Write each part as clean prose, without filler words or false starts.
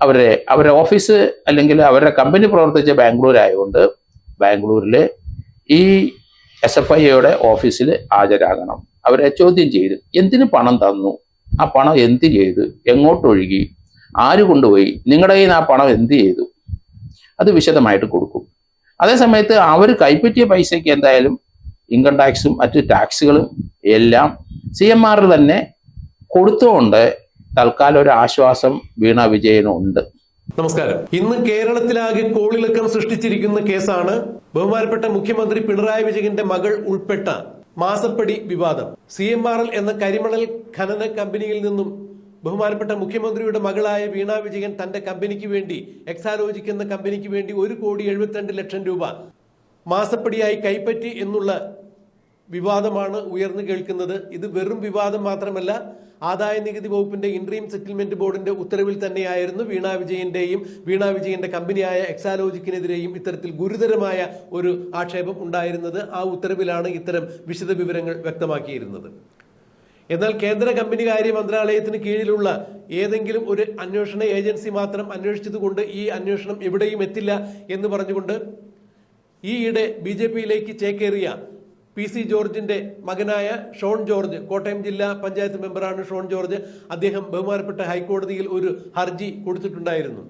അവരുടെ ഓഫീസ് അല്ലെങ്കിൽ അവരുടെ കമ്പനി പ്രവർത്തിച്ച ബാംഗ്ലൂർ ആയതുകൊണ്ട് ബാംഗ്ലൂരിൽ ഈ SFIയുടെ ഓഫീസിൽ ഹാജരാകണം. അവരെ ചോദ്യം ചെയ്ത് എന്തിന് പണം തന്നു, ആ പണം എന്ത് ചെയ്തു, എങ്ങോട്ടൊഴുകി, ആര് കൊണ്ടുപോയി, നിങ്ങളുടെ കയ്യിൽ നിന്ന് ആ പണം എന്ത് ചെയ്തു, അത് വിശദമായിട്ട് കൊടുക്കും. അതേസമയത്ത് അവർ കൈപ്പറ്റിയ പൈസയ്ക്ക് എന്തായാലും ഇൻകം ടാക്സും മറ്റ് ടാക്സുകളും എല്ലാം CMR തന്നെ കൊടുത്തുകൊണ്ട് തൽക്കാലം ഒരു ആശ്വാസം വീണ വിജയനുണ്ട്. നമസ്കാരം. ഇന്ന് കേരളത്തിലാകെ കോളിളക്കം സൃഷ്ടിച്ചിരിക്കുന്ന കേസാണ് ബഹുമാനപ്പെട്ട മുഖ്യമന്ത്രി പിണറായി വിജയന്റെ മകൾ ഉൾപ്പെട്ട മാസപ്പടി വിവാദം. CMRL എന്ന കരിമണൽ ഖനന കമ്പനിയിൽ നിന്നും ബഹുമാനപ്പെട്ട മുഖ്യമന്ത്രിയുടെ മകളായ വീണ വിജയൻ തന്റെ കമ്പനിക്ക് വേണ്ടി, എക്സാലോജിക് എന്ന കമ്പനിക്ക് വേണ്ടി 1,72,00,000 രൂപ മാസപ്പടിയായി കൈപ്പറ്റി എന്നുള്ള വിവാദമാണ് ഉയർന്നു കേൾക്കുന്നത്. ഇത് വെറും വിവാദം മാത്രമല്ല, ആദായ നികുതി വകുപ്പിന്റെ ഇൻട്രീം സെറ്റിൽമെന്റ് ബോർഡിന്റെ ഉത്തരവിൽ തന്നെയായിരുന്നു വീണ വിജയന്റെ കമ്പനിയായ എക്സാലോജിക്കിനെതിരെയും ഇത്തരത്തിൽ ഗുരുതരമായ ഒരു ആക്ഷേപം ഉണ്ടായിരുന്നത്. ആ ഉത്തരവിലാണ് ഇത്തരം വിശദ വിവരങ്ങൾ വ്യക്തമാക്കിയിരുന്നത്. എന്നാൽ കേന്ദ്ര കമ്പനികാര്യ മന്ത്രാലയത്തിന് കീഴിലുള്ള ഏതെങ്കിലും ഒരു അന്വേഷണ ഏജൻസി മാത്രം അന്വേഷിച്ചതുകൊണ്ട് ഈ അന്വേഷണം എവിടെയും എത്തില്ല എന്ന് പറഞ്ഞുകൊണ്ട് ഈയിടെ BJPയിലേക്ക് ചേക്കേറിയ PC ജോർജിന്റെ മകനായ ഷോൺ ജോർജ്, കോട്ടയം ജില്ലാ പഞ്ചായത്ത് മെമ്പറാണ് ഷോൺ ജോർജ്, അദ്ദേഹം ബഹുമാനപ്പെട്ട ഹൈക്കോടതിയിൽ ഒരു ഹർജി കൊടുത്തിട്ടുണ്ടായിരുന്നു.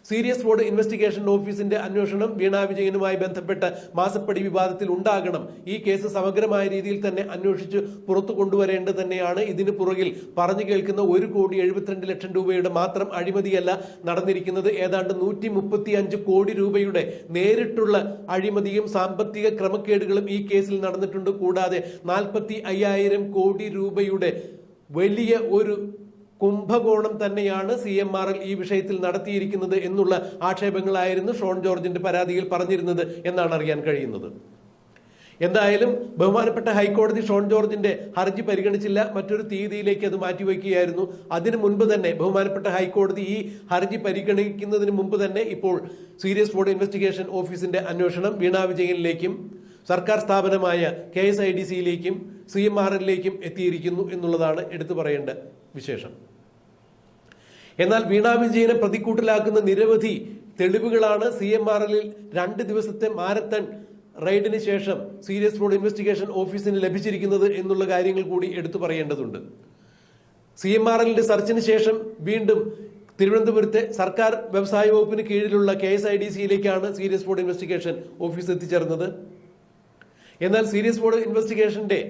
സീരിയസ് ഫ്രോഡ് ഇൻവെസ്റ്റിഗേഷൻ ഓഫീസിന്റെ അന്വേഷണം വീണ വിജയനുമായി ബന്ധപ്പെട്ട മാസപ്പടി വിവാദത്തിൽ ഉണ്ടാകണം. ഈ കേസ് സമഗ്രമായ രീതിയിൽ തന്നെ അന്വേഷിച്ച് പുറത്തു കൊണ്ടുവരേണ്ടത് തന്നെയാണ്. ഇതിന് പുറകിൽ പറഞ്ഞു കേൾക്കുന്ന 1,72,00,000 രൂപയുടെ മാത്രം അഴിമതിയല്ല നടന്നിരിക്കുന്നത്. ഏതാണ്ട് 135 കോടി രൂപയുടെ നേരിട്ടുള്ള അഴിമതിയും സാമ്പത്തിക ക്രമക്കേടുകളും ഈ കേസിൽ നടന്നിട്ടുണ്ട്. കൂടാതെ 45,000 കോടി രൂപയുടെ വലിയ ഒരു കുംഭകോണം തന്നെയാണ് CMRL ഈ വിഷയത്തിൽ നടത്തിയിരിക്കുന്നത് എന്നുള്ള ആക്ഷേപങ്ങളായിരുന്നു ഷോൺ ജോർജിന്റെ പരാതിയിൽ പറഞ്ഞിരുന്നത് എന്നാണ് അറിയാൻ കഴിയുന്നത്. എന്തായാലും ബഹുമാനപ്പെട്ട ഹൈക്കോടതി ഷോൺ ജോർജിന്റെ ഹർജി പരിഗണിച്ചില്ല, മറ്റൊരു തീയതിയിലേക്ക് അത് മാറ്റിവെക്കുകയായിരുന്നു. അതിനു മുൻപ് തന്നെ ബഹുമാനപ്പെട്ട ഹൈക്കോടതി ഈ ഹർജി പരിഗണിക്കുന്നതിന് മുമ്പ് തന്നെ ഇപ്പോൾ സീരിയസ് ഫ്രോഡ് ഇൻവെസ്റ്റിഗേഷൻ ഓഫീസിന്റെ അന്വേഷണം വീണ വിജയനിലേക്കും സർക്കാർ സ്ഥാപനമായ KSIDCയിലേക്കും CMRLിലേക്കും എത്തിയിരിക്കുന്നു എന്നുള്ളതാണ് എടുത്തു പറയേണ്ട വിശേഷം. എന്നാൽ വീണ വിജയനെ പ്രതിക്കൂട്ടിലാക്കുന്ന നിരവധി തെളിവുകളാണ് CMRLിൽ 2 ദിവസത്തെ മാരത്തൺ റെയ്ഡിന് ശേഷം സീരിയസ് ഫ്രോഡ് ഇൻവെസ്റ്റിഗേഷൻ ഓഫീസിന് ലഭിച്ചിരിക്കുന്നത് എന്നുള്ള കാര്യങ്ങൾ കൂടി എടുത്തു പറയേണ്ടതുണ്ട്. CMRLിന്റെ സെർച്ചിന് ശേഷം വീണ്ടും തിരുവനന്തപുരത്തെ സർക്കാർ വ്യവസായ വകുപ്പിന് കീഴിലുള്ള KSIDCയിലേക്കാണ് സീരിയസ് ഫ്രോഡ് ഇൻവെസ്റ്റിഗേഷൻ ഓഫീസ് എത്തിച്ചേർന്നത്. എന്നാൽ സീരിയസ് ഫ്രോഡ് ഇൻവെസ്റ്റിഗേഷന്റെ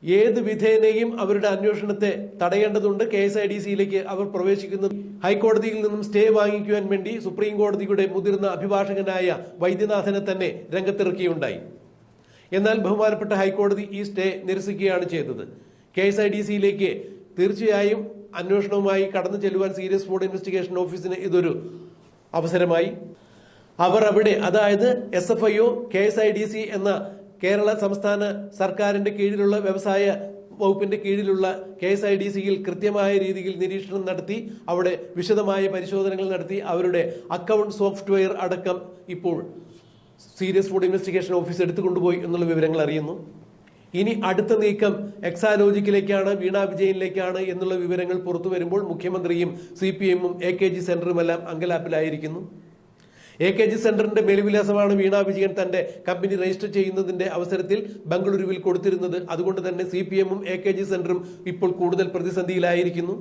ഏത് വിധേനയും അവരുടെ അന്വേഷണത്തെ തടയേണ്ടതുണ്ട്. KSIDCയിലേക്ക് അവർ പ്രവേശിക്കുന്നത് ഹൈക്കോടതിയിൽ നിന്നും സ്റ്റേ വാങ്ങിക്കുവാൻ വേണ്ടി സുപ്രീം കോടതിയുടെ മുതിർന്ന അഭിഭാഷകനായ വൈദ്യനാഥനെ തന്നെ രംഗത്തിറക്കിയുണ്ടായി. എന്നാൽ ബഹുമാനപ്പെട്ട ഹൈക്കോടതി ഈ സ്റ്റേ നിരസിക്കുകയാണ് ചെയ്തത്. KSIDCയിലേക്ക് തീർച്ചയായും അന്വേഷണവുമായി കടന്നു ചെല്ലുവാൻ സീരിയസ് ഫ്രോഡ് ഇൻവെസ്റ്റിഗേഷൻ ഓഫീസിന് ഇതൊരു അവസരമായി. അവർ അവിടെ, അതായത് SFIO KSIDC എന്ന കേരള സംസ്ഥാന സർക്കാരിന്റെ കീഴിലുള്ള വ്യവസായ വകുപ്പിന്റെ കീഴിലുള്ള KSIDCയിൽ കൃത്യമായ രീതിയിൽ നിരീക്ഷണം നടത്തി, അവിടെ വിശദമായ പരിശോധനകൾ നടത്തി, അവരുടെ അക്കൗണ്ട് സോഫ്റ്റ്വെയർ അടക്കം ഇപ്പോൾ സീരിയസ് ഫ്രോഡ് ഇൻവെസ്റ്റിഗേഷൻ ഓഫീസ് എടുത്തുകൊണ്ടുപോയി എന്നുള്ള വിവരങ്ങൾ അറിയുന്നു. ഇനി അടുത്ത നീക്കം എക്സാലോജിക്കിലേക്കാണ്, വീണ വിജയനിലേക്കാണ് എന്നുള്ള വിവരങ്ങൾ പുറത്തു വരുമ്പോൾ മുഖ്യമന്ത്രിയും CPMഉം AKG സെന്ററുമെല്ലാം അങ്കലാപ്പിലായിരിക്കുന്നു. AKG സെന്ററിന്റെ മേൽവിലാസമാണ് വീണ വിജയൻ തന്റെ കമ്പനി രജിസ്റ്റർ ചെയ്യുന്നതിന്റെ അവസരത്തിൽ ബംഗളൂരുവിൽ കൊടുത്തിരുന്നത്. അതുകൊണ്ട് തന്നെ CPMഉം AKG സെന്ററും ഇപ്പോൾ കൂടുതൽ പ്രതിസന്ധിയിലായിരിക്കുന്നു.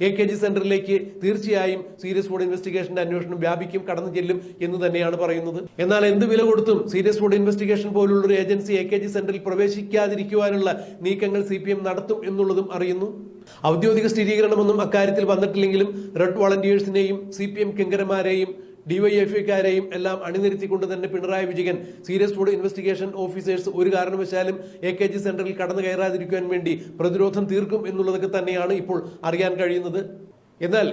AKG സെന്ററിലേക്ക് തീർച്ചയായും സീരിയസ് ഫ്രോഡ് ഇൻവെസ്റ്റിഗേഷന്റെ അന്വേഷണം വ്യാപിക്കും, കടന്നു ചെല്ലും എന്ന് തന്നെയാണ് പറയുന്നത്. എന്നാൽ എന്ത് വില കൊടുത്തും സീരിയസ് ഫ്രോഡ് ഇൻവെസ്റ്റിഗേഷൻ പോലുള്ള ഒരു ഏജൻസി AKG സെന്ററിൽ പ്രവേശിക്കാതിരിക്കുവാനുള്ള നീക്കങ്ങൾ CPM നടത്തും എന്നുള്ളതും അറിയുന്നു. ഔദ്യോഗിക സ്ഥിരീകരണമൊന്നും അക്കാര്യത്തിൽ വന്നിട്ടില്ലെങ്കിലും റെഡ് വോളണ്ടിയേഴ്സിനെയും CPM കിങ്കരന്മാരെയും DYFIക്കാരെയും എല്ലാം അണിനിരത്തിക്കൊണ്ട് തന്നെ Pinarayi Vijayan serious fraud investigation officers ഒരു കാരണവശാലും AKG സെന്ററിൽ കടന്നു കയറാതിരിക്കുവാൻ വേണ്ടി പ്രതിരോധം തീർക്കും എന്നുള്ളതൊക്കെ തന്നെയാണ് ഇപ്പോൾ അറിയാൻ കഴിയുന്നത്. എന്നാൽ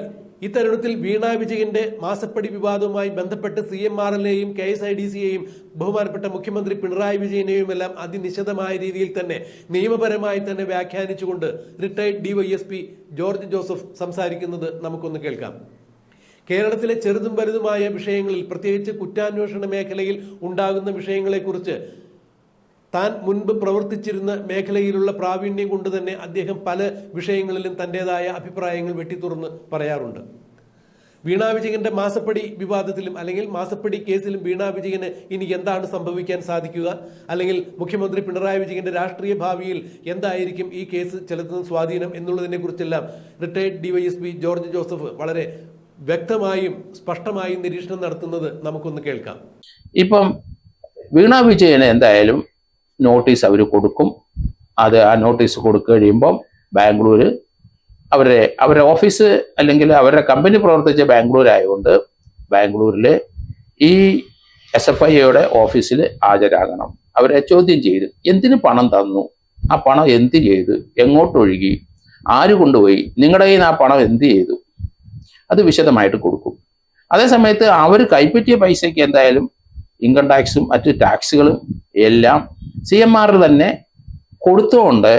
ഇത്തരുണത്തിൽ വീണ വിജയന്റെ മാസപ്പടി വിവാദവുമായി ബന്ധപ്പെട്ട് CMRLയെയും KSIDCയെയും ബഹുമാനപ്പെട്ട മുഖ്യമന്ത്രി പിണറായി വിജയനെയും എല്ലാം അതിനിശിതമായ രീതിയിൽ തന്നെ നിയമപരമായി തന്നെ വ്യാഖ്യാനിച്ചുകൊണ്ട് റിട്ടയർഡ് DYSP ജോർജ് ജോസഫ് സംസാരിക്കുന്നത് നമുക്കൊന്ന് കേൾക്കാം. കേരളത്തിലെ ചെറുതും വലുതുമായ വിഷയങ്ങളിൽ, പ്രത്യേകിച്ച് കുറ്റാന്വേഷണ മേഖലയിൽ ഉണ്ടാകുന്ന വിഷയങ്ങളെക്കുറിച്ച് താൻ മുൻപ് പ്രവർത്തിച്ചിരുന്ന മേഖലയിലുള്ള പ്രാവീണ്യം കൊണ്ട് തന്നെ അദ്ദേഹം പല വിഷയങ്ങളിലും തൻ്റെതായ അഭിപ്രായങ്ങൾ വെട്ടിത്തുറന്ന് പറയാറുണ്ട്. വീണ വിജയന്റെ മാസപ്പടി വിവാദത്തിലും അല്ലെങ്കിൽ മാസപ്പടി കേസിലും വീണ വിജയന് ഇനി എന്താണ് സംഭവിക്കാൻ സാധിക്കുക, അല്ലെങ്കിൽ മുഖ്യമന്ത്രി പിണറായി വിജയന്റെ രാഷ്ട്രീയ ഭാവിയിൽ എന്തായിരിക്കും ഈ കേസ് ചെലുത്തുന്ന സ്വാധീനം എന്നുള്ളതിനെ കുറിച്ചെല്ലാം റിട്ടയർഡ് ഡിവൈഎസ്പി ജോർജ് ജോസഫ് വളരെ വ്യക്തമായും സ്പഷ്ടമായും നിരീക്ഷണം നടത്തുന്നത് നമുക്കൊന്ന് കേൾക്കാം. ഇപ്പം വീണ വിജയന് എന്തായാലും നോട്ടീസ് അവർ കൊടുക്കും. അത് ആ നോട്ടീസ് കൊടുക്കുക കഴിയുമ്പം ബാംഗ്ലൂർ അവരുടെ ഓഫീസ് അല്ലെങ്കിൽ അവരുടെ കമ്പനി പ്രവർത്തിച്ച ബാംഗ്ലൂർ ആയതുകൊണ്ട് ബാംഗ്ലൂരിൽ ഈ SFIയുടെ ഓഫീസിൽ ഹാജരാകണം. അവരെ ചോദ്യം ചെയ്ത് എന്തിന് പണം തന്നു, ആ പണം എന്ത് ചെയ്തു, എങ്ങോട്ടൊഴുകി, ആര് കൊണ്ടുപോയി, നിങ്ങളുടെ കയ്യിൽ നിന്ന് ആ പണം എന്ത് ചെയ്തു, അത് വിശദമായിട്ട് കൊടുക്കും. അതേസമയത്ത് അവർ കൈപ്പറ്റിയ പൈസയ്ക്ക് എന്തായാലും ഇൻകം ടാക്സും മറ്റ് ടാക്സുകളും എല്ലാം CMR തന്നെ കൊടുത്തുകൊണ്ട്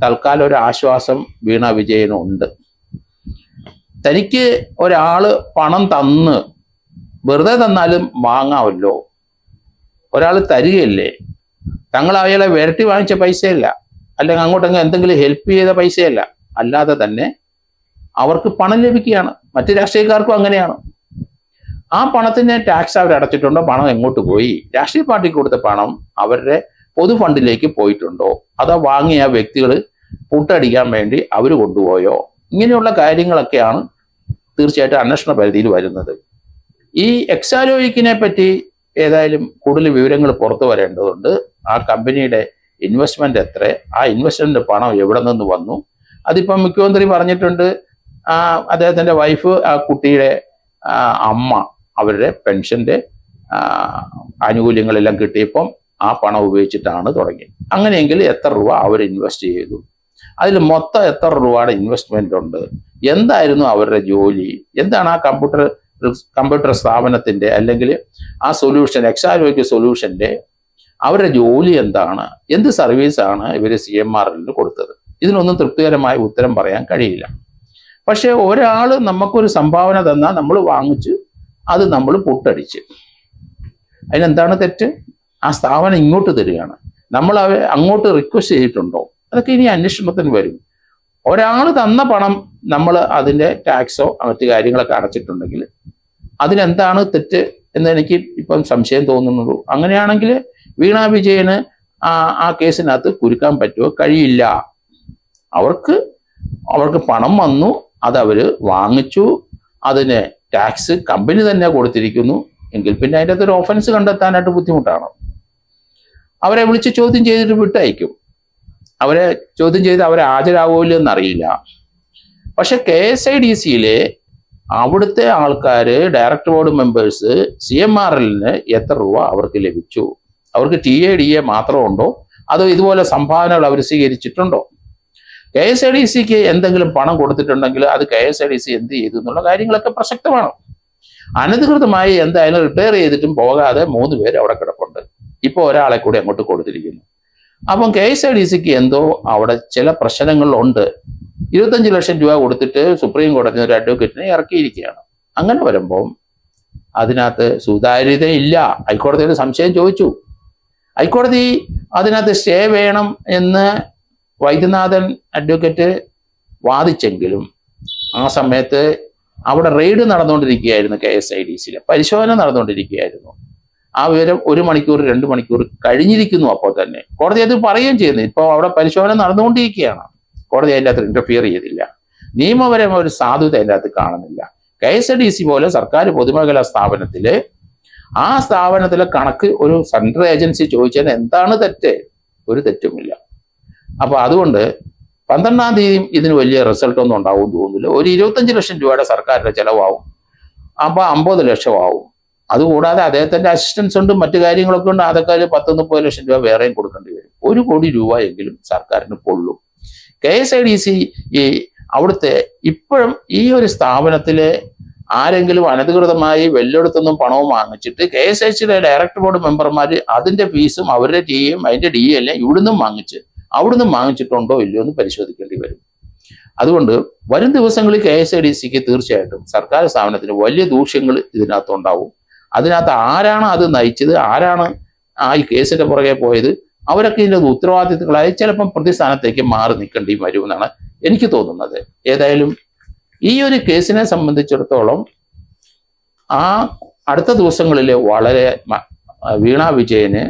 തൽക്കാലം ഒരു ആശ്വാസം വീണ വിജയനുണ്ട്. തനിക്ക് ഒരാള് പണം തന്ന് വെറുതെ തന്നാലും വാങ്ങാമല്ലോ, ഒരാൾ തരികയല്ലേ, തങ്ങൾ അയാളെ വിരട്ടി വാങ്ങിച്ച പൈസയല്ല, അല്ലെങ്കിൽ അങ്ങോട്ടെങ്കിലും എന്തെങ്കിലും ഹെൽപ്പ് ചെയ്ത പൈസയല്ല, അല്ലാതെ തന്നെ അവർക്ക് പണം ലഭിക്കുകയാണ്. മറ്റ് രാഷ്ട്രീയക്കാർക്കും അങ്ങനെയാണ്. ആ പണത്തിന് ടാക്സ് അവർ അടച്ചിട്ടുണ്ടോ, പണം എങ്ങോട്ട് പോയി, രാഷ്ട്രീയ പാർട്ടിക്ക് കൊടുത്ത പണം അവരുടെ പൊതു ഫണ്ടിലേക്ക് പോയിട്ടുണ്ടോ, അതോ വാങ്ങിയ വ്യക്തികൾ പുട്ടടിക്കാൻ വേണ്ടി അവർ കൊണ്ടുപോയോ, ഇങ്ങനെയുള്ള കാര്യങ്ങളൊക്കെയാണ് തീർച്ചയായിട്ടും അന്വേഷണ പരിധിയിൽ വരുന്നത്. ഈ എക്സാലോജിക്കിനെ പറ്റി ഏതായാലും കൂടുതൽ വിവരങ്ങൾ പുറത്തു വരേണ്ടതുണ്ട്. ആ കമ്പനിയുടെ ഇൻവെസ്റ്റ്മെന്റ് എത്ര, ആ ഇൻവെസ്റ്റ്മെന്റ് പണം എവിടെ നിന്ന് വന്നു, അതിപ്പം മുഖ്യമന്ത്രി പറഞ്ഞിട്ടുണ്ട്. അദ്ദേഹത്തിന്റെ വൈഫ്, ആ കുട്ടിയുടെ അമ്മ, അവരുടെ പെൻഷന്റെ ആനുകൂല്യങ്ങളെല്ലാം കിട്ടിയപ്പം ആ പണം ഉപയോഗിച്ചിട്ടാണ് തുടങ്ങി. അങ്ങനെയെങ്കിൽ എത്ര രൂപ അവർ ഇൻവെസ്റ്റ് ചെയ്തു, അതിൽ മൊത്തം എത്ര രൂപയുടെ ഇൻവെസ്റ്റ്മെന്റ് ഉണ്ട്, എന്തായിരുന്നു അവരുടെ ജോലി, എന്താണ് ആ കമ്പ്യൂട്ടർ സ്ഥാപനത്തിന്റെ അല്ലെങ്കിൽ ആ സൊല്യൂഷൻ എക്സാലോജിക് സൊല്യൂഷന്റെ അവരുടെ ജോലി എന്താണ്, എന്ത് സർവീസാണ് ഇവർ CMRL കൊടുത്തത്. ഇതിനൊന്നും തൃപ്തികരമായ ഉത്തരം പറയാൻ കഴിയില്ല. പക്ഷെ ഒരാൾ നമുക്കൊരു സംഭാവന തന്നാൽ നമ്മൾ വാങ്ങിച്ച് അത് നമ്മൾ പുട്ടടിച്ച്, അതിനെന്താണ് തെറ്റ്? ആ സ്ഥാപനം ഇങ്ങോട്ട് തരികയാണ്, നമ്മൾ അങ്ങോട്ട് റിക്വസ്റ്റ് ചെയ്തിട്ടുണ്ടോ, അതൊക്കെ ഇനി അന്വേഷണത്തിന് വരും. ഒരാൾ തന്ന പണം നമ്മൾ അതിൻ്റെ ടാക്സോ മറ്റു കാര്യങ്ങളൊക്കെ അടച്ചിട്ടുണ്ടെങ്കിൽ അതിനെന്താണ് തെറ്റ് എന്ന് എനിക്ക് ഇപ്പം സംശയം തോന്നുന്നുള്ളൂ. അങ്ങനെയാണെങ്കിൽ വീണ വിജയന് ആ കേസിനകത്ത് കുരുക്കാൻ പറ്റുമോ? കഴിയില്ല. അവർക്ക് പണം വന്നു, അതവർ വാങ്ങിച്ചു, അതിന് ടാക്സ് കമ്പനി തന്നെ കൊടുത്തിരിക്കുന്നു എങ്കിൽ പിന്നെ അതിൻ്റെ അകത്തൊരു ഓഫൻസ് കണ്ടെത്താനായിട്ട് ബുദ്ധിമുട്ടാണ്. അവരെ വിളിച്ച് ചോദ്യം ചെയ്തിട്ട് വിട്ടയക്കും. അവരെ ചോദ്യം ചെയ്ത് അവരെ ഹാജരാകുമല്ലോ എന്നറിയില്ല. പക്ഷെ KSIDCയിലെ അവിടുത്തെ ആൾക്കാർ, ഡയറക്ടർ ബോർഡ് മെമ്പേഴ്സ് CMRLന് എത്ര രൂപ അവർക്ക് ലഭിച്ചു, അവർക്ക് TADA മാത്രമുണ്ടോ, അതോ ഇതുപോലെ സംഭാവനകൾ അവർ സ്വീകരിച്ചിട്ടുണ്ടോ? KSIDCക്ക് എന്തെങ്കിലും പണം കൊടുത്തിട്ടുണ്ടെങ്കിൽ അത് KSIDC എന്ത് ചെയ്തു എന്നുള്ള കാര്യങ്ങളൊക്കെ പ്രസക്തമാണ്. അനധികൃതമായി എന്തായാലും റിട്ടയർ ചെയ്തിട്ടും പോകാതെ 3 പേര് അവിടെ കിടപ്പുണ്ട്. ഇപ്പോൾ ഒരാളെ കൂടി അങ്ങോട്ട് കൊടുത്തിരിക്കുന്നു. അപ്പം KSIDCക്ക് എന്തോ അവിടെ ചില പ്രശ്നങ്ങളുണ്ട്. 25 ലക്ഷം രൂപ കൊടുത്തിട്ട് സുപ്രീം കോടതി ഒരു അഡ്വക്കേറ്റിനെ ഇറക്കിയിരിക്കുകയാണ്. അങ്ങനെ വരുമ്പോൾ അതിനകത്ത് സുതാര്യതയില്ല. ഹൈക്കോടതിയിൽ സംശയം ചോദിച്ചു. ഹൈക്കോടതി അതിനകത്ത് സ്റ്റേ വേണം എന്ന് വൈദ്യനാഥൻ അഡ്വക്കേറ്റ് വാദിച്ചെങ്കിലും ആ സമയത്ത് അവിടെ റെയ്ഡ് നടന്നുകൊണ്ടിരിക്കുകയായിരുന്നു. KSIDCയിലെ പരിശോധന നടന്നുകൊണ്ടിരിക്കുകയായിരുന്നു. ആ വിവരം 1 മണിക്കൂർ 2 മണിക്കൂർ കഴിഞ്ഞിരിക്കുന്നു. അപ്പോൾ തന്നെ കോടതി അത് പറയുകയും ചെയ്യുന്നു. ഇപ്പോൾ അവിടെ പരിശോധന നടന്നുകൊണ്ടിരിക്കുകയാണ്. കോടതി അതിൻ്റെ അകത്ത് ഇന്റർഫിയർ ചെയ്തില്ല. നിയമപരമായ ഒരു സാധുത അതിൻ്റെ അകത്ത് കാണുന്നില്ല. KSIDC പോലെ സർക്കാർ പൊതുമേഖലാ സ്ഥാപനത്തില് ആ സ്ഥാപനത്തിലെ കണക്ക് ഒരു സെൻട്രൽ ഏജൻസി ചോദിച്ചാൽ എന്താണ് തെറ്റ്? ഒരു തെറ്റുമില്ല. അപ്പൊ അതുകൊണ്ട് 12-ാം തീയതി ഇതിന് വലിയ റിസൾട്ട് ഒന്നും ഉണ്ടാവും തോന്നുന്നില്ല. ഒരു 25 ലക്ഷം രൂപയുടെ സർക്കാരിന്റെ ചെലവാകും. അപ്പൊ 50 ലക്ഷം ആവും. അതുകൂടാതെ അദ്ദേഹത്തിന്റെ അസിസ്റ്റൻസ് ഉണ്ട്, മറ്റു കാര്യങ്ങളൊക്കെ ഉണ്ട്. അതൊക്കെ 10-30 ലക്ഷം രൂപ വേറെയും കൊടുക്കേണ്ടി വരും. 1 കോടി രൂപ എങ്കിലും സർക്കാരിന് കൊള്ളും. KSIDC അവിടുത്തെ ഇപ്പോഴും ഈ ഒരു സ്ഥാപനത്തിലെ ആരെങ്കിലും അനധികൃതമായി വെല്ലെടുത്തൊന്നും പണവും വാങ്ങിച്ചിട്ട് KSIDCയുടെ ഡയറക്ടർ ബോർഡ് മെമ്പർമാർ അതിന്റെ ഫീസും അവരുടെ TAയും അതിന്റെ DA എല്ലാം ഇവിടുന്നും വാങ്ങിച്ചിട്ടുണ്ടോ ഇല്ലയോ എന്ന് പരിശോധിക്കേണ്ടി വരും. അതുകൊണ്ട് വരും ദിവസങ്ങളിൽ KSIDCക്ക് തീർച്ചയായിട്ടും സർക്കാർ സ്ഥാപനത്തിന് വലിയ ദൂഷ്യങ്ങൾ ഇതിനകത്തുണ്ടാവും. അതിനകത്ത് ആരാണ് അത് നയിച്ചത്, ആരാണ് ഈ കേസിന്റെ പുറകെ പോയത്, അവരൊക്കെ ഇതിൻ്റെ ഉത്തരവാദിത്തങ്ങളായി ചിലപ്പം പ്രതിസ്ഥാനത്തേക്ക് മാറി നിൽക്കേണ്ടി വരുമെന്നാണ് എനിക്ക് തോന്നുന്നത്. ഏതായാലും ഈ ഒരു കേസിനെ സംബന്ധിച്ചിടത്തോളം ആ അടുത്ത ദിവസങ്ങളിൽ വീണ വിജയന്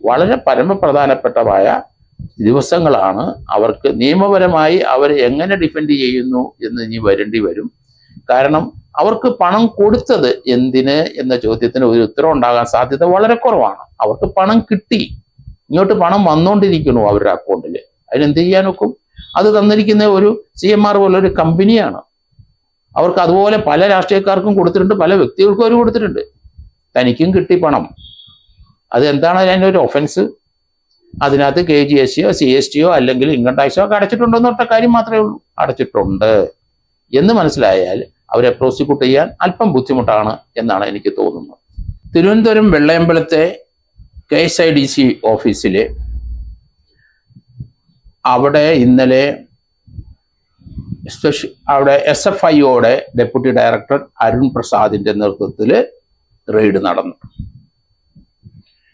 വളരെ പരമപ്രധാനപ്പെട്ടമായ ദിവസങ്ങളാണ്. അവർക്ക് നിയമപരമായി അവർ എങ്ങനെ ഡിഫെൻഡ് ചെയ്യുന്നു എന്ന് ഇനി വരേണ്ടി വരും. കാരണം അവർക്ക് പണം കൊടുത്തത് എന്തിന് എന്ന ചോദ്യത്തിന് ഒരു ഉത്തരം ഉണ്ടാകാൻ സാധ്യത വളരെ കുറവാണ്. അവർക്ക് പണം കിട്ടി, ഇങ്ങോട്ട് പണം വന്നുകൊണ്ടിരിക്കുന്നു അവരുടെ അക്കൗണ്ടിൽ. അതിനെന്ത് ചെയ്യാൻ ഒക്കും? അത് തന്നിരിക്കുന്ന ഒരു CMR പോലൊരു കമ്പനിയാണ്. അവർക്ക് അതുപോലെ പല രാഷ്ട്രീയക്കാർക്കും കൊടുത്തിട്ടുണ്ട്, പല വ്യക്തികൾക്കും അവർ കൊടുത്തിട്ടുണ്ട്. തനിക്കും കിട്ടി പണം. അത് എന്താണ് അതിനൊരു ഒഫൻസ്? അതിനകത്ത് KGST CST അല്ലെങ്കിൽ ഇൻകം ടാക്സോ ഒക്കെ അടച്ചിട്ടുണ്ടോ എന്നൊട്ട കാര്യം മാത്രമേ ഉള്ളൂ. അടച്ചിട്ടുണ്ട് എന്ന് മനസ്സിലായാൽ അവരെ പ്രോസിക്യൂട്ട് ചെയ്യാൻ അല്പം ബുദ്ധിമുട്ടാണ് എന്നാണ് എനിക്ക് തോന്നുന്നത്. തിരുവനന്തപുരം വെള്ളയമ്പലത്തെ KSIDC ഓഫീസിൽ അവിടെ ഇന്നലെ അവിടെ SFIOയുടെ ഡെപ്യൂട്ടി ഡയറക്ടർ അരുൺ പ്രസാദിന്റെ നേതൃത്വത്തിൽ റെയ്ഡ് നടന്നു.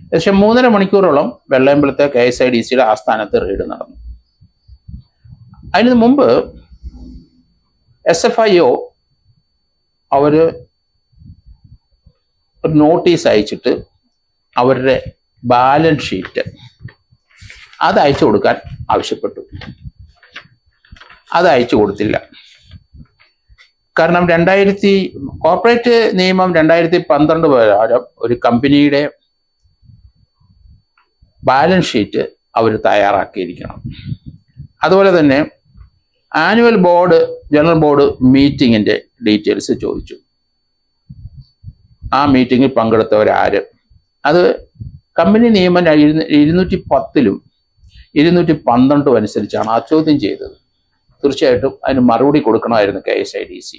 ഏകദേശം 3.5 മണിക്കൂറോളം വെള്ളയമ്പലത്തെ KSIDCയുടെ ആസ്ഥാനത്ത് റെയ്ഡ് നടന്നു. അതിന് മുമ്പ് SFIO അവര് ഒരു നോട്ടീസ് അയച്ചിട്ട് അവരുടെ ബാലൻസ് ഷീറ്റ് അത് അയച്ചു കൊടുക്കാൻ ആവശ്യപ്പെട്ടു. അത് അയച്ചു കൊടുത്തില്ല. കാരണം കോർപ്പറേറ്റ് നിയമം 2012 പ്രകാരം ഒരു കമ്പനിയുടെ ബാലൻസ് ഷീറ്റ് അവർ തയ്യാറാക്കിയിരിക്കണം. അതുപോലെ തന്നെ ആനുവൽ ജനറൽ ബോർഡ് മീറ്റിങ്ങിന്റെ ഡീറ്റെയിൽസ് ചോദിച്ചു. ആ മീറ്റിങ്ങിൽ പങ്കെടുത്തവരാര്? അത് കമ്പനി നിയമം 210 212 അനുസരിച്ചാണ് ആ ചോദ്യം ചെയ്തത്. തീർച്ചയായിട്ടും അതിന് മറുപടി കൊടുക്കണമായിരുന്നു KSIDC.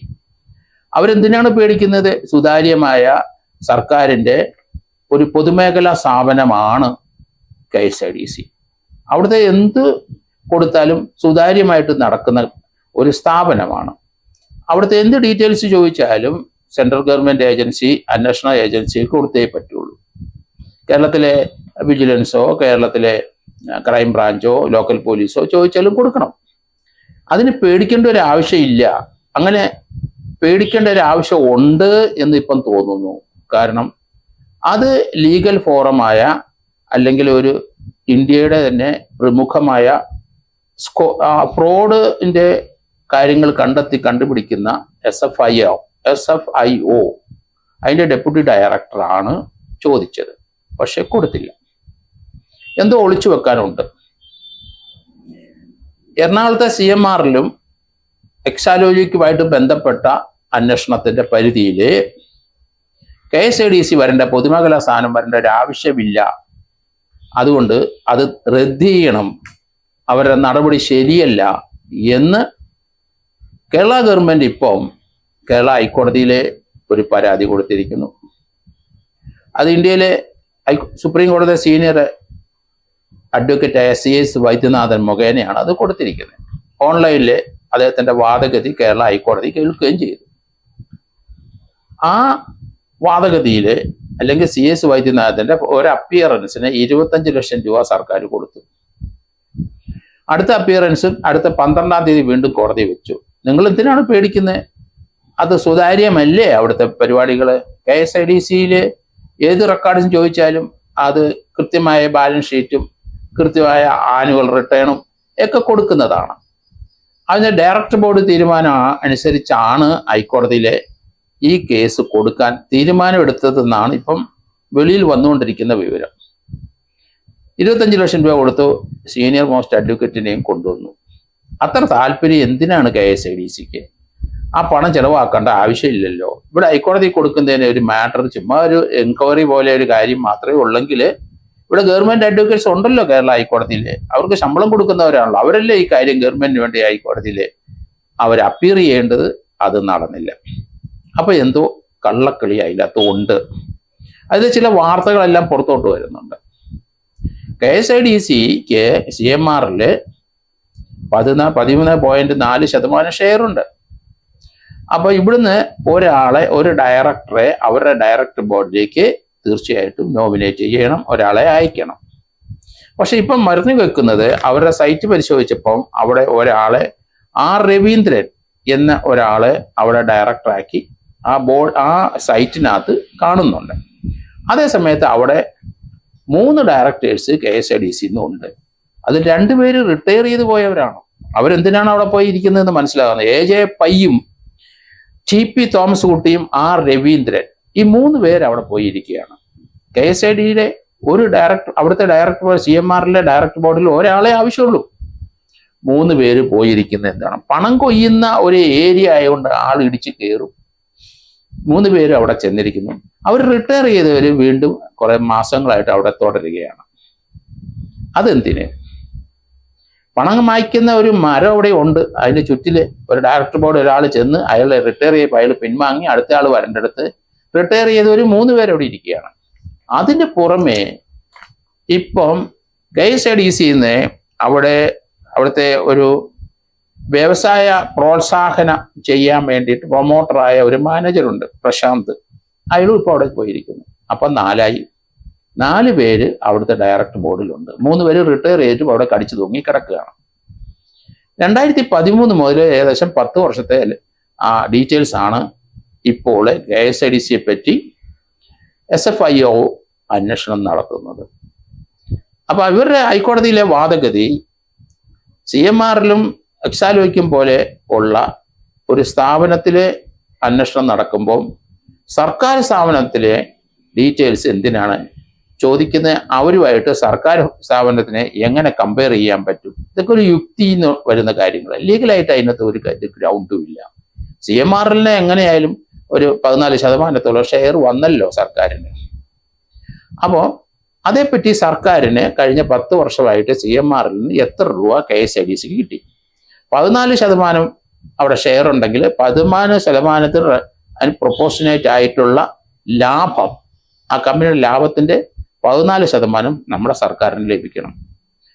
അവരെന്തിനാണ് പേടിക്കുന്നത്? സുതാര്യമായ സർക്കാരിൻ്റെ ഒരു പൊതുമേഖലാ സ്ഥാപനമാണ് KSIDC. അവിടുത്തെ എന്ത് കൊടുത്താലും സുതാര്യമായിട്ട് നടക്കുന്ന ഒരു സ്ഥാപനമാണ്. അവിടുത്തെ എന്ത് ഡീറ്റെയിൽസ് ചോദിച്ചാലും സെൻട്രൽ ഗവൺമെൻറ് ഏജൻസി, അന്വേഷണ ഏജൻസിക്ക് കൊടുത്തേ പറ്റുള്ളൂ. കേരളത്തിലെ വിജിലൻസോ കേരളത്തിലെ ക്രൈം ബ്രാഞ്ചോ ലോക്കൽ പോലീസോ ചോദിച്ചാലും കൊടുക്കണം. അതിന് പേടിക്കേണ്ട ഒരു ആവശ്യമില്ല. അങ്ങനെ പേടിക്കേണ്ട ഒരു ആവശ്യം ഉണ്ട് എന്ന് ഇപ്പം തോന്നുന്നു. കാരണം അത് ലീഗൽ ഫോറമായ അല്ലെങ്കിൽ ഒരു ഇന്ത്യയുടെ തന്നെ പ്രമുഖമായ ഫ്രോഡിന്റെ കാര്യങ്ങൾ കണ്ടുപിടിക്കുന്ന SFIO അതിൻ്റെ ഡെപ്യൂട്ടി ഡയറക്ടറാണ് ചോദിച്ചത്. പക്ഷെ കൊടുത്തില്ല. എന്തോ ഒളിച്ചു വെക്കാനുണ്ട്. എറണാകുളത്തെ CMRലും എക്സാലോജിക്കുമായിട്ട് ബന്ധപ്പെട്ട അന്വേഷണത്തിന്റെ പരിധിയിൽ KSIDC വരേണ്ട, പൊതുമേഖലാ സ്ഥാനം വരേണ്ട ഒരു ആവശ്യമില്ല. അതുകൊണ്ട് അത് റദ്ദ് ചെയ്യണം, അവരുടെ നടപടി ശരിയല്ല എന്ന് കേരള ഗവൺമെന്റ് ഇപ്പം കേരള ഹൈക്കോടതിയിലെ ഒരു പരാതി കൊടുത്തിരിക്കുന്നു. അത് ഇന്ത്യയിലെ സുപ്രീം കോടതി സീനിയർ അഡ്വക്കേറ്റായ CS വൈദ്യനാഥൻ മുഖേനയാണ് അത് കൊടുത്തിരിക്കുന്നത്. ഓൺലൈനിൽ അദ്ദേഹത്തിന്റെ വാദഗതി കേരള ഹൈക്കോടതി കേൾക്കുകയും ചെയ്തു. ആ വാദഗതിയിൽ അല്ലെങ്കിൽ CS വൈദ്യനാഥന്റെ ഒരു അപ്പിയറൻസിന് 25 ലക്ഷം രൂപ സർക്കാർ കൊടുത്തു. അടുത്ത അപ്പിയറൻസും അടുത്ത 12-ാം തീയതി വീണ്ടും കോടതി വെച്ചു. നിങ്ങൾ എന്തിനാണ് പേടിക്കുന്നത്? അത് സുതാര്യമല്ലേ അവിടുത്തെ പരിപാടികൾ? KSIDCയിൽ ഏത് റെക്കോർഡും ചോദിച്ചാലും അത് കൃത്യമായ ബാലൻസ് ഷീറ്റും കൃത്യമായ ആനുവൽ റിട്ടേണും ഒക്കെ കൊടുക്കുന്നതാണ്. അതിന് ഡയറക്ടർ ബോർഡ് തീരുമാനം അനുസരിച്ചാണ് ഹൈക്കോടതിയിലെ ഈ കേസ് കൊടുക്കാൻ തീരുമാനമെടുത്തതെന്നാണ് ഇപ്പം വെളിയിൽ വന്നുകൊണ്ടിരിക്കുന്ന വിവരം. 25 ലക്ഷം രൂപ കൊടുത്തു, സീനിയർ മോസ്റ്റ് അഡ്വക്കേറ്റിനെയും കൊണ്ടുവന്നു. അത്ര താല്പര്യം എന്തിനാണ് KSIDCക്ക്? ആ പണം ചെലവാക്കേണ്ട ആവശ്യമില്ലല്ലോ. ഇവിടെ ഹൈക്കോടതി കൊടുക്കുന്നതിന് ഒരു മാറ്റർ, ചുമ്മാ ഒരു എൻക്വയറി പോലെ ഒരു കാര്യം മാത്രമേ ഉള്ളെങ്കിൽ ഇവിടെ ഗവൺമെന്റ് അഡ്വക്കേറ്റ്സ് ഉണ്ടല്ലോ കേരള ഹൈക്കോടതിയിൽ. അവർക്ക് ശമ്പളം കൊടുക്കുന്നവരാണല്ലോ. അവരല്ലേ ഈ കാര്യം ഗവൺമെന്റിന് വേണ്ടി ഹൈക്കോടതിയിൽ അവർ അപ്പീർ ചെയ്യേണ്ടത്. അത് നടന്നില്ല. അപ്പൊ എന്തോ കള്ളക്കളി അതിനകത്തുണ്ട്. അതിൽ ചില വാർത്തകളെല്ലാം പുറത്തോട്ട് വരുന്നുണ്ട്. KSIDCക്ക് CMRൽ 13.4% ഷെയർ ഉണ്ട്. അപ്പൊ ഇവിടുന്ന് ഒരു ഡയറക്ടറെ അവരുടെ ഡയറക്ടർ ബോർഡിലേക്ക് തീർച്ചയായിട്ടും നോമിനേറ്റ് ചെയ്യണം, ഒരാളെ അയക്കണം. പക്ഷെ ഇപ്പം മരുന്ന് വെക്കുന്നത് അവരുടെ സൈറ്റ് പരിശോധിച്ചപ്പം അവിടെ ഒരാളെ രവീന്ദ്രൻ എന്ന ഒരാളെ അവിടെ ഡയറക്ടറാക്കി ആ സൈറ്റിനകത്ത് കാണുന്നുണ്ട്. അതേസമയത്ത് അവിടെ 3 ഡയറക്ടേഴ്സ് KSIDC ഉണ്ട്. അതിൽ 2 പേര് റിട്ടയർ ചെയ്ത് പോയവരാണ്. അവരെന്തിനാണ് അവിടെ പോയി ഇരിക്കുന്നതെന്ന് മനസ്സിലാകുന്നത്. AJ പയ്യും TP തോമസ് കുട്ടിയും R രവീന്ദ്രൻ, ഈ 3 പേര് അവിടെ പോയിരിക്കുകയാണ്. KSIDയുടെ ഒരു അവിടുത്തെ ഡയറക്ടർ ബോർഡ്, CMRലെ ഡയറക്ടർ ബോർഡിൽ ഒരാളെ ആവശ്യമുള്ളൂ. 3 പേര് പോയിരിക്കുന്നത് എന്താണ്? പണം കൊയ്യുന്ന ഒരു ഏരിയ ആയതുകൊണ്ട് ആൾ ഇടിച്ച് കയറും. 3 പേര് അവിടെ ചെന്നിരിക്കുന്നു. അവർ റിട്ടയർ ചെയ്തവർ വീണ്ടും കുറെ മാസങ്ങളായിട്ട് അവിടെ തുടരുകയാണ്. അതെന്തിന്? പണം മായ്ക്കുന്ന ഒരു മരം അവിടെ ഉണ്ട്. അതിന്റെ ചുറ്റില് ഒരു ഡയറക്ടർ ബോർഡ് ഒരാൾ ചെന്ന് അയാളെ റിട്ടയർ ചെയ്യപ്പോൾ അയാൾ പിൻവാങ്ങി അടുത്ത ആൾ വരേണ്ടടുത്ത് റിട്ടയർ ചെയ്തവർ 3 പേര് അവിടെ ഇരിക്കുകയാണ്. അതിന്റെ പുറമെ ഇപ്പം KSIDCന്ന് അവിടുത്തെ ഒരു വ്യവസായ പ്രോത്സാഹനം ചെയ്യാൻ വേണ്ടിയിട്ട് പ്രൊമോട്ടറായ ഒരു മാനേജറുണ്ട്, പ്രശാന്ത്. അയാളും ഇപ്പോൾ അവിടെ പോയിരിക്കുന്നു. അപ്പം 4 പേര് അവിടുത്തെ ഡയറക്ടർ ബോർഡിലുണ്ട്. 3 പേര് റിട്ടയർ ചെയ്തിട്ടും അവിടെ കടിച്ചു തൂങ്ങി കിടക്കുകയാണ്. 2013 മുതൽ ഏകദേശം 10 വർഷത്തെ ഡീറ്റെയിൽസ് ആണ് ഇപ്പോൾ KSIDCയെ പറ്റി SFIO അന്വേഷണം നടത്തുന്നത്. അപ്പൊ ഇവരുടെ ഹൈക്കോടതിയിലെ വാദഗതി CMRലും എക്സാലോയ്ക്കും പോലെ ഉള്ള ഒരു സ്ഥാപനത്തിലെ അന്വേഷണം നടക്കുമ്പോൾ സർക്കാർ സ്ഥാപനത്തിലെ ഡീറ്റെയിൽസ് എന്തിനാണ് ചോദിക്കുന്നത്? അവരുമായിട്ട് സർക്കാർ സ്ഥാപനത്തിനെ എങ്ങനെ കമ്പയർ ചെയ്യാൻ പറ്റും? ഇതൊക്കെ ഒരു യുക്തി വരുന്ന കാര്യങ്ങൾ. ലീഗലായിട്ട് അതിനകത്ത് ഒരു ഗ്രൗണ്ടും ഇല്ല. CMRലിനെ എങ്ങനെയായാലും ഒരു 14% ഷെയർ വന്നല്ലോ സർക്കാരിന്. അപ്പോൾ അതേപ്പറ്റി സർക്കാരിന് കഴിഞ്ഞ 10 വർഷമായിട്ട് CMRൽ നിന്ന് എത്ര രൂപ KSIDCക്ക് കിട്ടി? 14% അവിടെ ഷെയർ ഉണ്ടെങ്കിൽ 14% അതിന് പ്രൊപ്പോർഷനേറ്റ് ആയിട്ടുള്ള ലാഭം, ആ കമ്പനിയുടെ ലാഭത്തിന്റെ 14% നമ്മുടെ സർക്കാരിന് ലഭിക്കണം.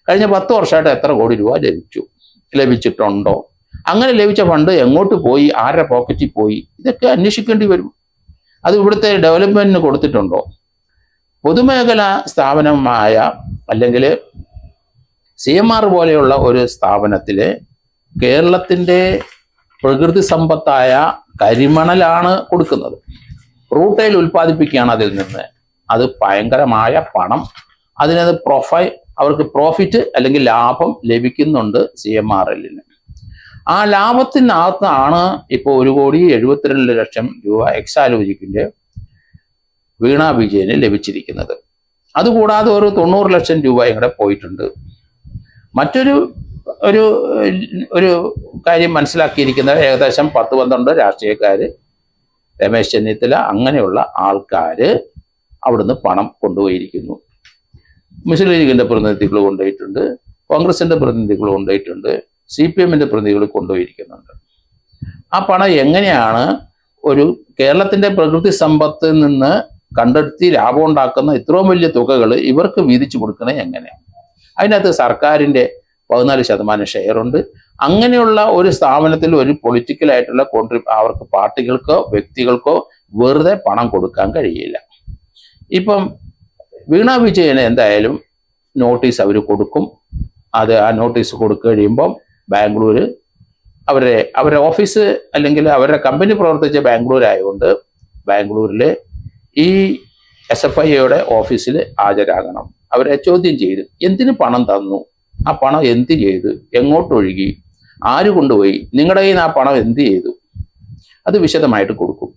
കഴിഞ്ഞ 10 വർഷമായിട്ട് എത്ര കോടി രൂപ ലഭിച്ചിട്ടുണ്ടോ? അങ്ങനെ ലഭിച്ച ഫണ്ട് എങ്ങോട്ട് പോയി, ആരുടെ പോക്കറ്റിൽ പോയി? ഇതൊക്കെ അന്വേഷിക്കേണ്ടി വരും. അത് ഇവിടുത്തെ ഡെവലപ്മെന്റിന് കൊടുത്തിട്ടുണ്ടോ? പൊതുമേഖലാ സ്ഥാപനമായ അല്ലെങ്കിൽ CMR പോലെയുള്ള ഒരു സ്ഥാപനത്തില് കേരളത്തിന്റെ പ്രകൃതി സമ്പത്തായ കരിമണലാണ് കൊടുക്കുന്നത്. റൂട്ടയിൽ ഉൽപ്പാദിപ്പിക്കുകയാണ് അതിൽ നിന്ന്. അത് ഭയങ്കരമായ പണം, അതിനത് അവർക്ക് പ്രോഫിറ്റ് അല്ലെങ്കിൽ ലാഭം ലഭിക്കുന്നുണ്ട് CMRലിന്. ആ ലാഭത്തിനകത്താണ് ഇപ്പോൾ 1,72,00,000 രൂപ എക്സാലോജിക്കിന്റെ വീണ വിജയന് ലഭിച്ചിരിക്കുന്നത്. അതുകൂടാതെ ഒരു 90 ലക്ഷം രൂപ ഇവിടെ പോയിട്ടുണ്ട്. മറ്റൊരു ഒരു കാര്യം മനസ്സിലാക്കിയിരിക്കുന്നത്, ഏകദേശം 10-12 രാഷ്ട്രീയക്കാര്, രമേശ് ചെന്നിത്തല അങ്ങനെയുള്ള ആൾക്കാര് അവിടുന്ന് പണം കൊണ്ടുപോയിരിക്കുന്നു. മുസ്ലിം ലീഗിന്റെ പ്രതിനിധികൾ കൊണ്ടുപോയിട്ടുണ്ട്, കോൺഗ്രസിന്റെ പ്രതിനിധികൾ കൊണ്ടുപോയിട്ടുണ്ട്, CPMന്റെ പ്രതിനിധികൾ കൊണ്ടുപോയിരിക്കുന്നുണ്ട്. ആ പണം എങ്ങനെയാണ് ഒരു കേരളത്തിന്റെ പ്രകൃതി സമ്പത്തിൽ നിന്ന് കണ്ടെത്തി ലാഭം ഉണ്ടാക്കുന്ന ഇത്രയും വലിയ തുകകൾ ഇവർക്ക് വീതിച്ചു കൊടുക്കണത് എങ്ങനെയാണ്? അതിനകത്ത് സർക്കാരിന്റെ 14% ഷെയർ ഉണ്ട്. അങ്ങനെയുള്ള ഒരു സ്ഥാപനത്തിൽ ഒരു പൊളിറ്റിക്കലായിട്ടുള്ള അവർക്ക് പാർട്ടികൾക്കോ വ്യക്തികൾക്കോ വെറുതെ പണം കൊടുക്കാൻ കഴിയില്ല. ഇപ്പം വീണ വിജയന് എന്തായാലും നോട്ടീസ് അവർ കൊടുക്കും. ആ നോട്ടീസ് കൊടുക്കുക കഴിയുമ്പം ബാംഗ്ലൂർ അവരുടെ ഓഫീസ് അല്ലെങ്കിൽ അവരുടെ കമ്പനി പ്രവർത്തിച്ച ബാംഗ്ലൂർ ആയതുകൊണ്ട് ബാംഗ്ലൂരിലെ ഈ SFIയുടെ ഓഫീസിൽ ഹാജരാകണം. അവരെ ചോദ്യം ചെയ്ത് എന്തിന് പണം തന്നു, ആ പണം എന്ത് ചെയ്തു, എങ്ങോട്ടൊഴുകി, ആര് കൊണ്ടുപോയി, നിങ്ങളുടെ കയ്യിൽ നിന്ന് ആ പണം എന്ത് ചെയ്തു, അത് വിശദമായിട്ട് കൊടുക്കും.